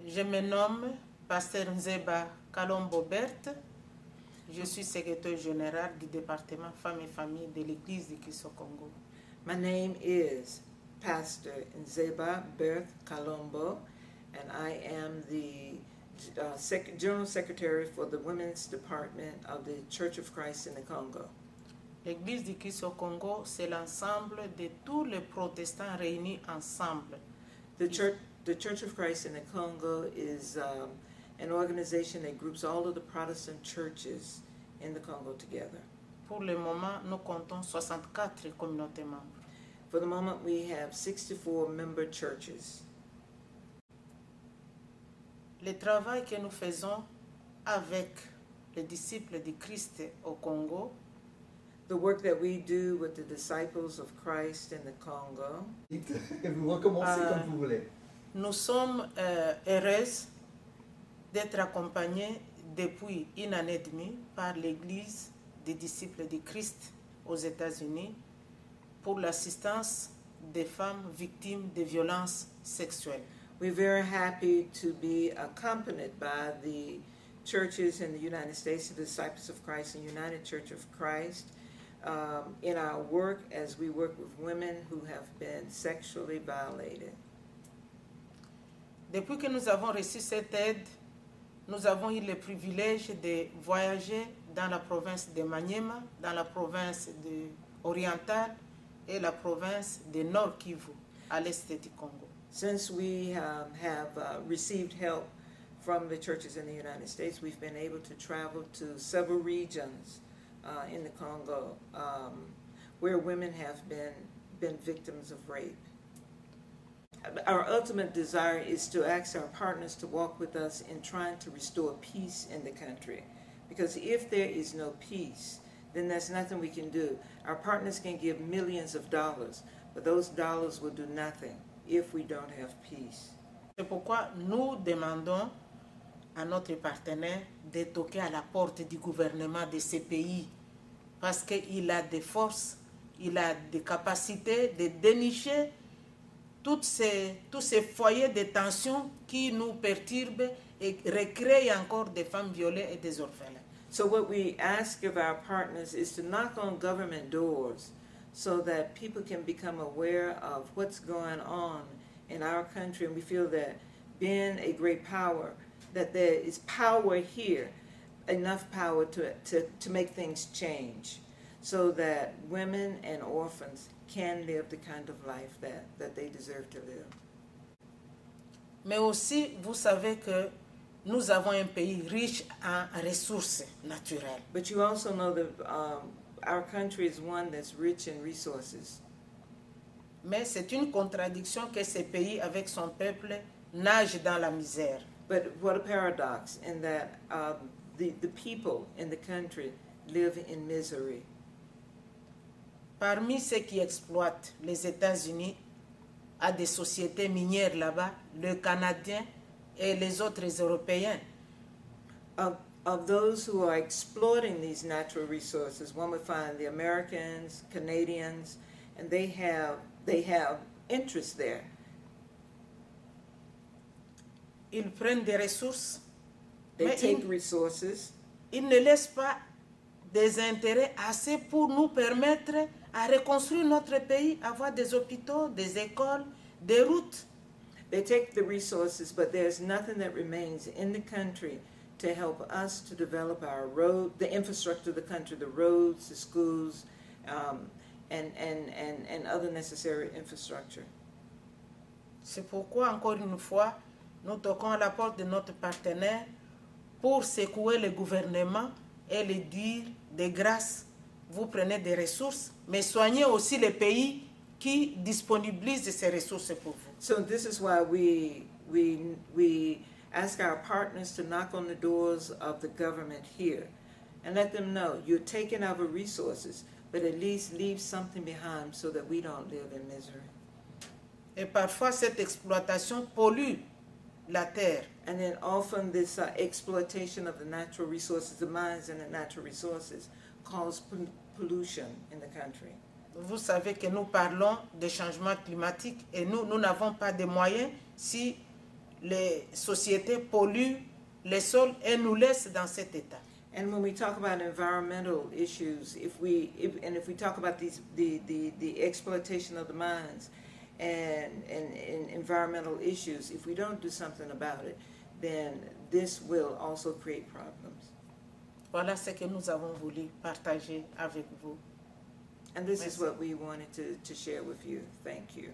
Je me nomme Pasteur Nzeba Kalombo Berthe. Je suis secrétaire général du département Femmes et Familles de l'Église du Christ au Congo. My name is Pastor Nzeba Berthe Kalombo, and I am the General Secretary for the Women's Department of the Church of Christ in the Congo. L'Église du Christ au Congo, c'est l'ensemble de tous les protestants réunis ensemble. The Church of Christ in the Congo is an organization that groups all of the Protestant churches in the Congo together. Pour le moment, nous comptons 64 communautés membres. For the moment, we have 64 member churches. Le travail que nous faisons avec les disciples du Christ au Congo, The work that we do with the disciples of Christ in the Congo. Vous recommencez comme vous voulez. nous sommes heureuses d'être accompagnés depuis une année et demie par l'Église des disciples du Christ aux États-Unis pour l'assistance des femmes victimes de violences sexuelles. We're very happy to be accompanied by the churches in the United States, the Disciples of Christ and United Church of Christ, in our work as we work with women who have been sexually violated. Depuis que nous avons reçu cette aide, nous avons eu le privilège de voyager dans la province de Maniema, dans la province orientale et la province de Nord Kivu, à l'est du Congo. Since we have received help from the churches in the United States, we've been able to travel to several regions in the Congo where women have been victims of rape. Our ultimate desire is to ask our partners to walk with us in trying to restore peace in the country. Because if there is no peace, then there's nothing we can do. Our partners can give millions of dollars, but those dollars will do nothing if we don't have peace. C'est pourquoi nous demandons à notre partenaire de toquer à la porte du gouvernement de ces pays parce qu'il a des forces, il a des capacités de dénicher tous ces foyers de tension qui nous perturbent et recréent encore des femmes violées et des orphelins. So what we ask of our partners is to knock on government doors so that people can become aware of what's going on in our country, and we feel that being a great power, that there is power here, enough power to make things change so that women and orphans can live the kind of life that they deserve to live. Mais aussi, vous savez que nous avons un pays riche en ressources naturelles. But you also know that our country is one that's rich in resources. Mais c'est une contradiction que ce pays, avec son peuple, nage dans la misère. But what a paradox in that the people in the country live in misery. Parmi ceux qui exploitent, les États-Unis a des sociétés minières là-bas, le Canadien et les autres Européens. Of those who are exploiting these natural resources, one would find the Americans, Canadians, and they have interest there. Ils prennent des ressources, They mais take resources. ils ne laissent pas des intérêts assez pour nous permettre à reconstruire notre pays, avoir des hôpitaux, des écoles, des routes. They take the resources, but there's nothing that remains in the country to help us to develop our road, the infrastructure of the country, the roads, the schools, and other necessary infrastructure. C'est pourquoi, encore une fois, nous toquons à la porte de notre partenaire pour secouer le gouvernement et lui dire de grâce, vous prenez des ressources, mais soignez aussi les pays qui disponibilisent ces ressources pour vous. So this is why we ask our partners to knock on the doors of the government here and let them know you're taking our resources, but at least leave something behind so that we don't live in misery. Et parfois, cette exploitation pollue la terre. And then often this exploitation of the natural resources, the mines and the natural resources, cause pollution in the country. Vous savez que nous parlons de changement climatique et nous n'avons pas de moyens si les sociétés polluent les sols et nous laissent dans cet état. And when we talk about environmental issues, if we talk about the exploitation of the mines and environmental issues, if we don't do something about it, then this will also create problems. Voilà ce que nous avons voulu partager avec vous. And this is Merci. what we wanted to share with you. Thank you.